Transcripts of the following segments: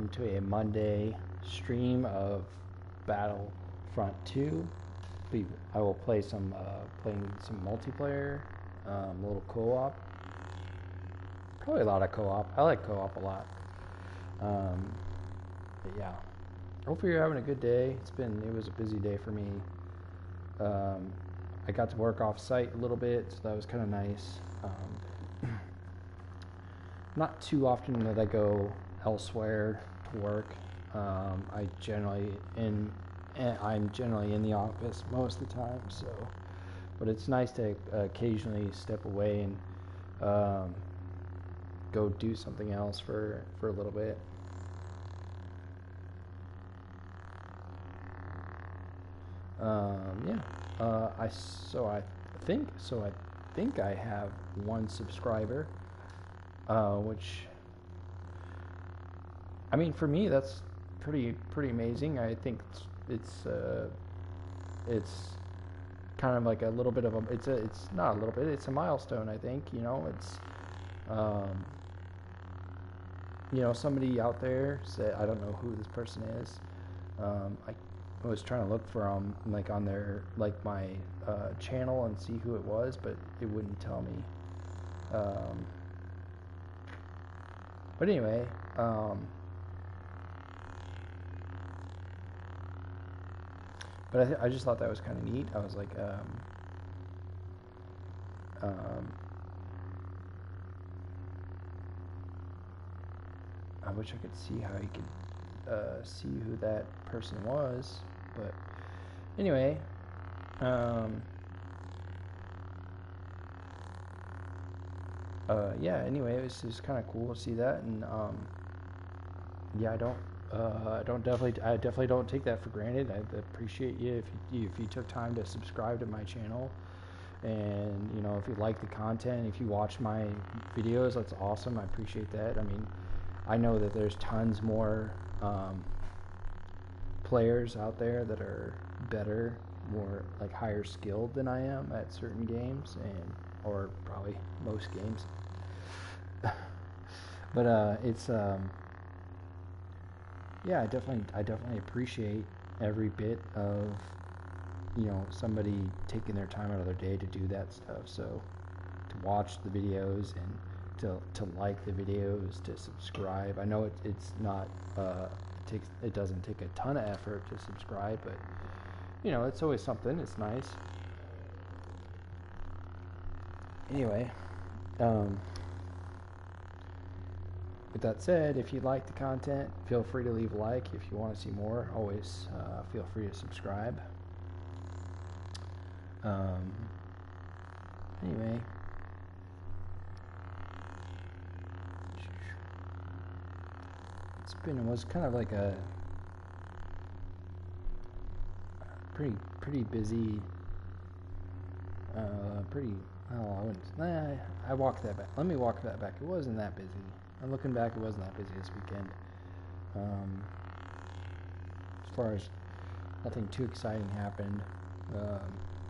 into a Monday stream of Battlefront 2. I will play playing some multiplayer, a little co-op. Probably a lot of co-op. I like co-op a lot. But yeah, hopefully you're having a good day. It was a busy day for me. I got to work off site a little bit, so that was kind of nice. Not too often that I go elsewhere to work. I'm generally in the office most of the time. So, but it's nice to occasionally step away and go do something else for a little bit. Yeah. I think I have one subscriber, which, I mean, for me that's pretty amazing. I think it's kind of like a little bit of it's not a little bit, it's a milestone. I think, it's somebody out there said, I don't know who this person is. I was trying to look for them like on their my channel and see who it was, but it wouldn't tell me. But anyway, but I just thought that was kind of neat. I was like, I wish I could see how you could see who that person was, but anyway, yeah. Anyway, it was just kind of cool to see that, and yeah, I definitely don't take that for granted. I appreciate you if you took time to subscribe to my channel, and if you like the content, if you watch my videos, that's awesome. I appreciate that. I mean, I know that there's tons more players out there that are better, more higher skilled than I am at certain games, or probably most games. But it's yeah, I definitely appreciate every bit of somebody taking their time out of their day to do that stuff. So to watch the videos and to like the videos, to subscribe. I know it's not it doesn't take a ton of effort to subscribe, but it's always something. It's nice. Anyway, with that said, if you like the content, feel free to leave a like. If you want to see more, always feel free to subscribe. Anyway, it was kind of like a pretty busy, I walked that back. Let me walk that back. It wasn't that busy. I'm looking back, it wasn't that busy this weekend. As far as nothing too exciting happened,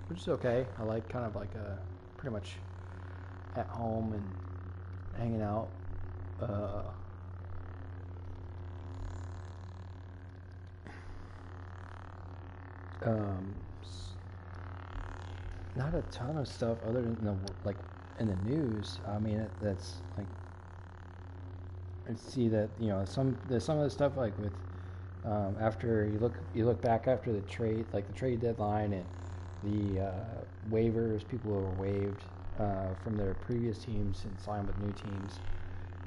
which is okay. I like kind of pretty much at home and hanging out. Not a ton of stuff other than in the news. I mean, that's I see that there's some of the stuff with after you look back after the trade deadline and the waivers, people who were waived from their previous teams and signed with new teams.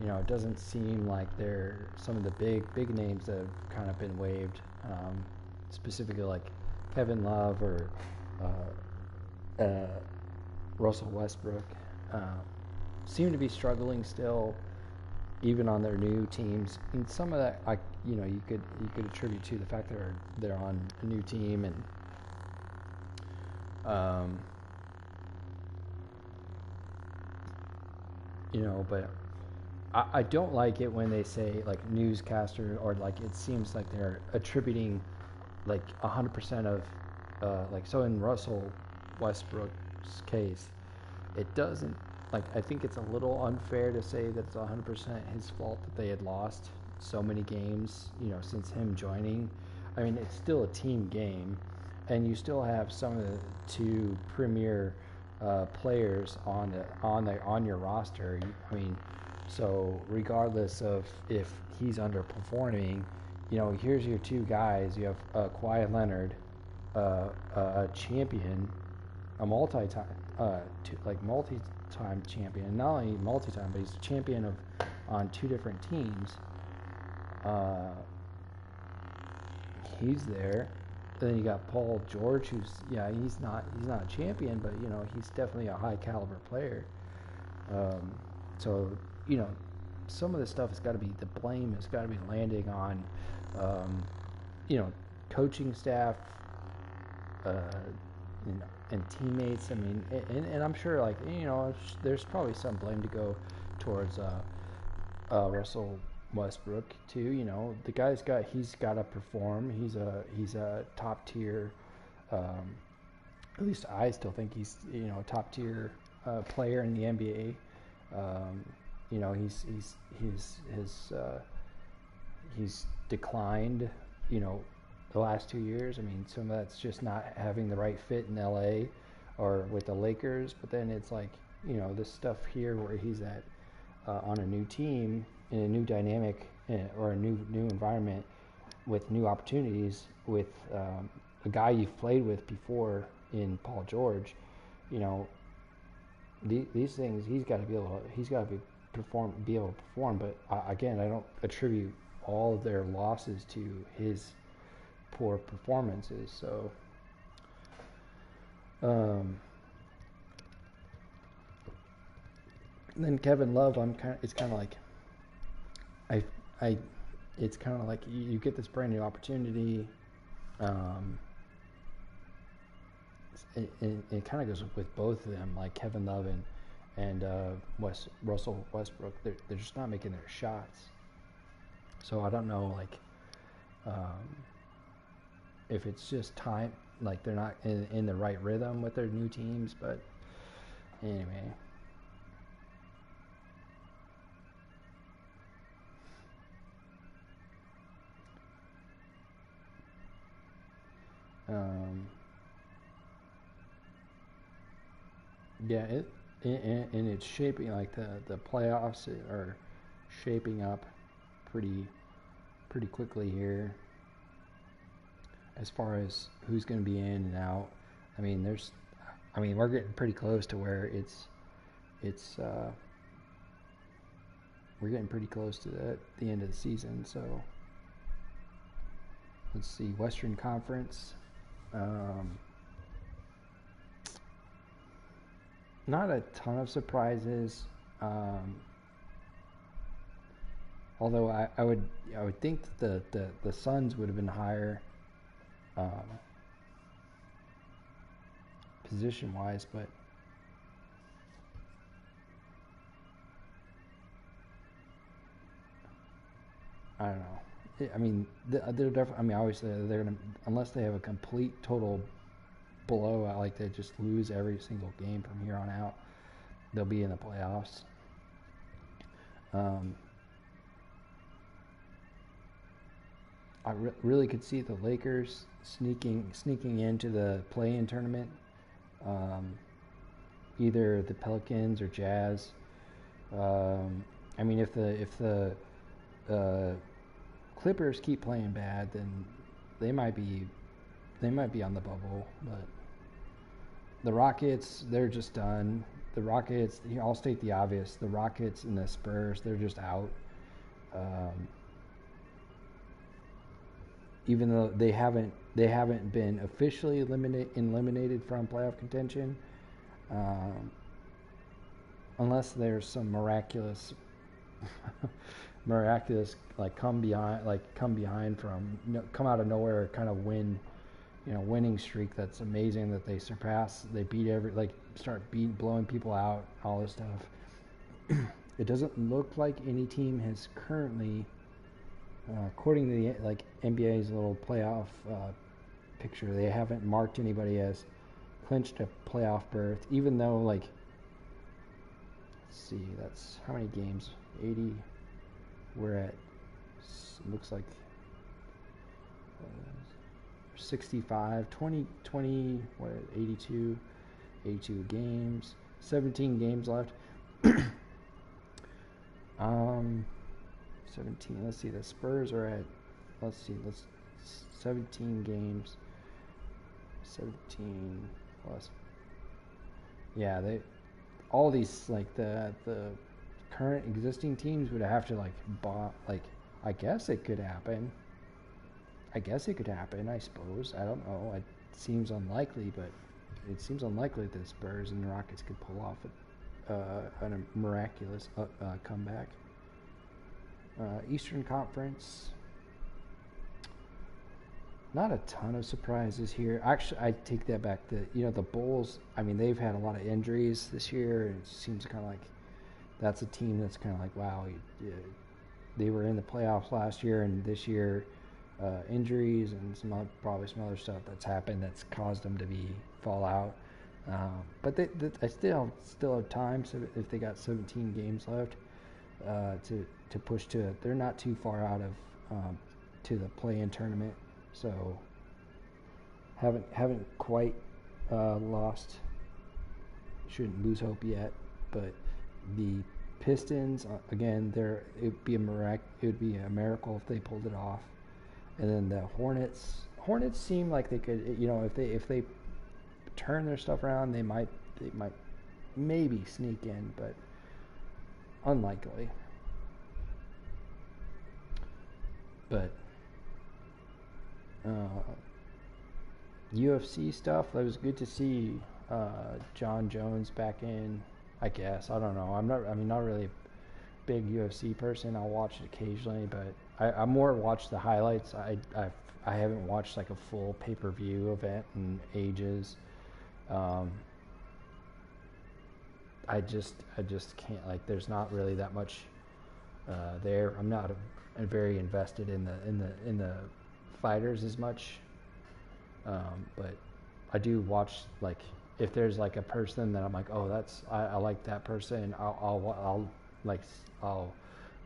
It doesn't seem like they're some of the big names that have kind of been waived, specifically like Kevin Love or Russell Westbrook, seem to be struggling still, even on their new teams. And some of that, you could attribute to the fact they're on a new team, and but I don't like it when they say newscaster, or it seems like they're attributing 100% of so in Russell Westbrook's case, it doesn't I think it's a little unfair to say that it's 100% his fault that they had lost so many games, since him joining. I mean, it's still a team game, and you still have some of the two premier players on your roster. I mean, so regardless of if he's underperforming, here's your two guys. You have Kawhi Leonard, a champion, a multi-time champion. Not only multi-time, but he's a champion on two different teams. He's there. And then you got Paul George, who's he's not a champion, but he's definitely a high caliber player. So some of this stuff has got to be, the blame has got to be landing on coaching staff, and teammates. I mean, and I'm sure there's probably some blame to go towards Russell Westbrook too. The guy's he's got to perform. He's a top tier. At least I still think he's top tier player in the NBA. He's declined. The last 2 years. I mean, some of that's just not having the right fit in LA or with the Lakers. But then it's like this stuff here where he's at on a new team in a new dynamic or a new environment with new opportunities with a guy you've played with before in Paul George. These things he's got to be able to perform. But again, I don't attribute all of their losses to his poor performances. So then Kevin Love, it's kind of like you get this brand new opportunity. It kind of goes with both of them, like Kevin Love and Russell Westbrook. They're just not making their shots. So I don't know, if it's just time, like they're not in the right rhythm with their new teams. But anyway. And it's shaping, like the playoffs are shaping up pretty quickly here as far as who's going to be in and out. I mean, we're getting pretty close to where we're getting pretty close to the end of the season. So let's see, Western Conference. Not a ton of surprises. Although I would think that the Suns would have been higher position wise, but I don't know. I mean, they're definitely. I mean, obviously they're gonna, unless they have a complete total blowout, like they just lose every single game from here on out, they'll be in the playoffs. I really could see the Lakers sneaking into the play-in tournament. Either the Pelicans or Jazz. I mean, if the Clippers keep playing bad, then they might be on the bubble. But the Rockets, they're just done. The Rockets, I'll state the obvious. The Rockets and the Spurs, they're just out. Even though they haven't been officially eliminated from playoff contention, unless there's some miraculous come out of nowhere kind of winning streak that's amazing, that they beat blowing people out, all this stuff. It doesn't look like any team has currently, according to the NBA's little playoff picture, they haven't marked anybody as clinched a playoff berth, even though let's see, that's how many games? 80. We're at looks like 65, 20, what, 82 games, 17 games left. 17. Let's see. The Spurs are at. Let's see. 17 games. 17 plus. Yeah, all these like the current existing teams would have to like I guess it could happen. I suppose. I don't know. It seems unlikely, but it seems unlikely that the Spurs and the Rockets could pull off a miraculous comeback. Eastern Conference. Not a ton of surprises here. Actually, I take that back. The Bulls, I mean, they've had a lot of injuries this year, and it seems kind of like that's a team that's kind of like, wow, they were in the playoffs last year, and this year, injuries and probably some other stuff that's happened that's caused them to fall out. But I still have time. So if they got 17 games left, to push to, they're not too far out of to the play-in tournament. So haven't quite lost. Shouldn't lose hope yet. But the Pistons, again, it would be a miracle if they pulled it off. And then the Hornets seem like they could, if they turn their stuff around, they might maybe sneak in, but unlikely. But UFC stuff, it was good to see John Jones back in. I guess I don't know. I'm not really a big UFC person. I'll watch it occasionally, but I more watch the highlights. I haven't watched like a full pay-per-view event in ages. I just can't, like, there's not really that much there. I'm not very invested in the fighters as much. But I do watch, like, if there's like a person that I'm like, oh, I like that person, I'll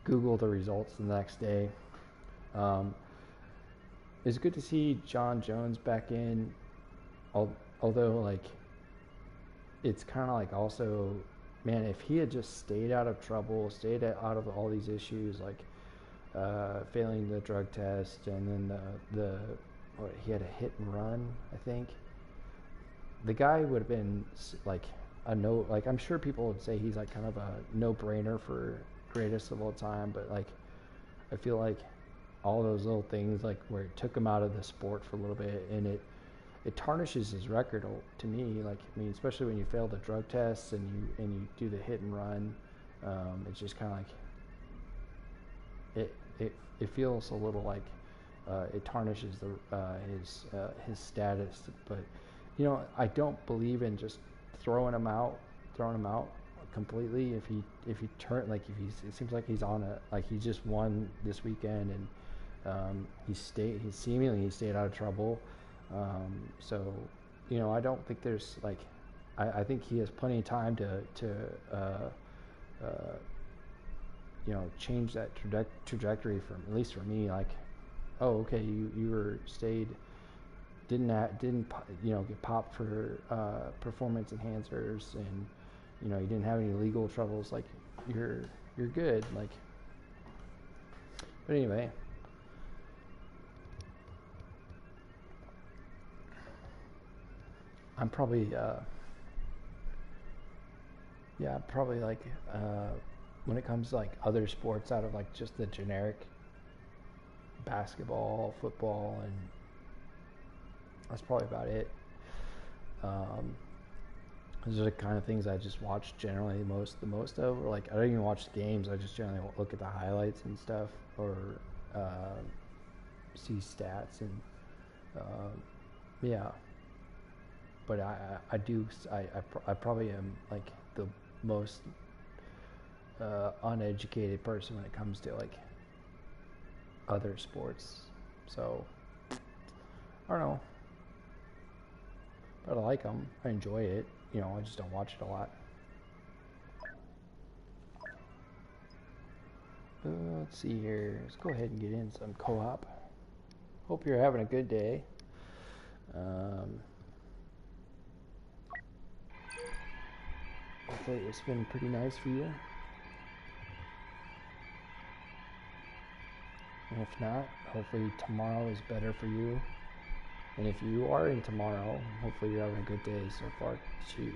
Google the results the next day. It's good to see John Jones back in, although, like, it's kind of like also, man, if he had just stayed out of trouble, stayed out of all these issues, like failing the drug test, and then he had a hit and run, I think. The guy would have been like like, I'm sure people would say he's like kind of a no-brainer for greatest of all time, but like I feel like all those little things, like where it took him out of the sport for a little bit, and it tarnishes his record to me. Like, I mean, especially when you fail the drug tests and you do the hit and run, it's just kind of like it feels a little like it tarnishes his status. But I don't believe in just throwing him out completely. If he it seems like he's he just won this weekend, and he stayed out of trouble. So I don't think there's like, I think he has plenty of time to change that trajectory, at least for me. Like, oh, okay, you didn't get popped for performance enhancers, and you didn't have any legal troubles. Like, you're good. Like, but anyway. I'm probably like when it comes to like other sports out of like just the generic basketball, football, and that's probably about it. Those are the kind of things I just watch generally the most of. Or like, I don't even watch the games. I just generally look at the highlights and stuff, or see stats, and yeah. But I probably am like the most uneducated person when it comes to like other sports. So I don't know, but I like them. I enjoy it. I just don't watch it a lot. Let's see here. Let's go ahead and get in some co-op. Hope you're having a good day. Hopefully it's been pretty nice for you. And if not, hopefully tomorrow is better for you. And if you are in tomorrow, hopefully you're having a good day so far too.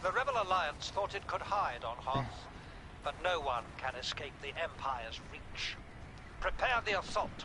The Rebel Alliance thought it could hide on Hoth, but no one can escape the Empire's reach. Prepare the assault.